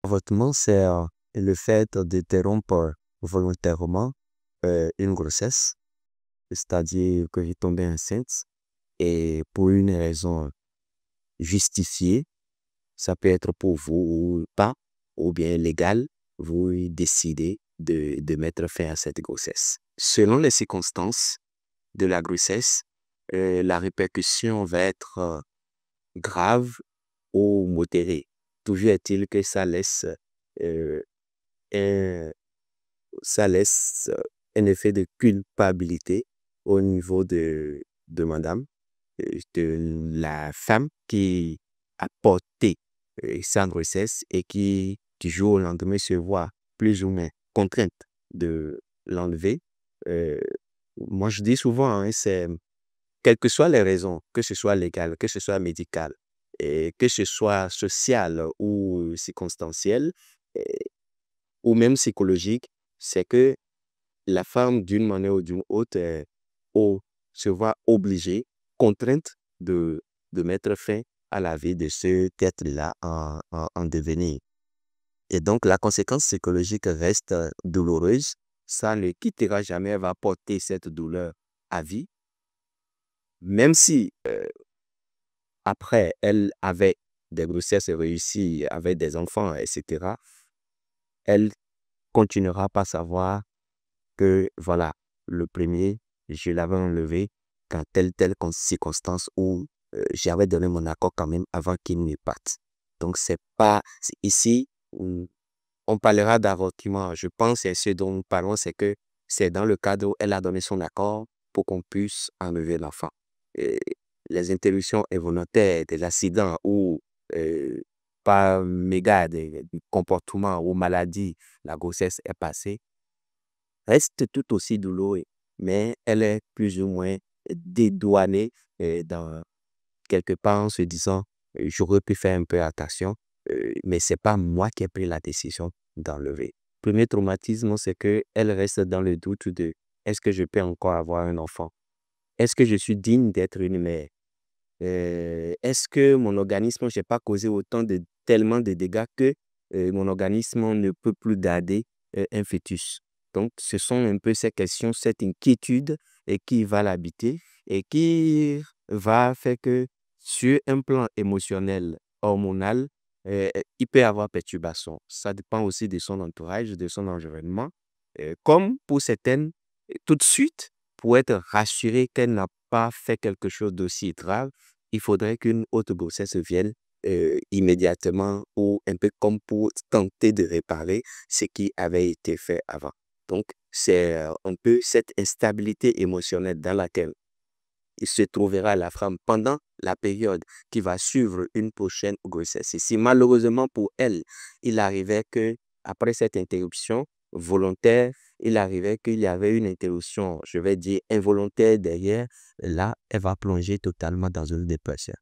Avortement, c'est le fait d'interrompre volontairement une grossesse, c'est-à-dire que vous tombez enceinte et pour une raison justifiée, ça peut être pour vous ou pas, ou bien légal, vous décidez de mettre fin à cette grossesse. Selon les circonstances de la grossesse, la répercussion va être grave ou modérée. Toujours est-il que euh, un, ça laisse un effet de culpabilité au niveau de madame, de la femme qui a porté sa grossesse et qui, du jour au lendemain, se voit plus ou moins contrainte de l'enlever. Euh, Moi, je dis souvent, hein, c'est quelles que soient les raisons, que ce soit légal, que ce soit médical, et que ce soit social ou circonstanciel, euh, ou même psychologique, c'est que la femme, d'une manière ou d'une autre, se voit obligée, contrainte de mettre fin à la vie de cet être-là en devenir. Et donc, la conséquence psychologique reste douloureuse. Ça ne quittera jamais, elle va porter cette douleur à vie. Même si, après, elle avait des grossesses réussies, avait des enfants, etc., elle continuera par savoir que voilà, le premier, je l'avais enlevé quand telle circonstance où j'avais donné mon accord quand même avant qu'il ne parte. Donc, ici, on parlera d'avortement. Je pense que ce dont nous parlons, c'est que c'est dans le cadre où elle a donné son accord pour qu'on puisse enlever l'enfant. Et les interruptions involontaires, des accidents ou par méga des comportements ou maladies, la grossesse est passée, reste tout aussi douloureuse, mais elle est plus ou moins dédouanée dans quelque part en se disant j'aurais pu faire un peu attention, mais c'est pas moi qui ai pris la décision d'enlever. Premier traumatisme, c'est que elle reste dans le doute de est-ce que je peux encore avoir un enfant? Est-ce que je suis digne d'être une mère? Est-ce que mon organisme, je n'ai pas causé tellement de dégâts que mon organisme ne peut plus garder un fœtus? Donc, ce sont un peu ces questions, cette inquiétude qui va l'habiter et qui va faire que sur un plan émotionnel, hormonal, il peut y avoir perturbation. Ça dépend aussi de son entourage, de son environnement. Comme pour certaines, tout de suite, pour être rassurée qu'elle n'a pas fait quelque chose d'aussi grave, il faudrait qu'une autre grossesse vienne immédiatement ou un peu comme pour tenter de réparer ce qui avait été fait avant. Donc, c'est un peu cette instabilité émotionnelle dans laquelle il se trouvera la femme pendant la période qui va suivre une prochaine grossesse. Et si malheureusement pour elle, il arrivait que après cette interruption volontaire, il arrivait qu'il y avait une interruption, je vais dire involontaire derrière, là, elle va plonger totalement dans une dépression.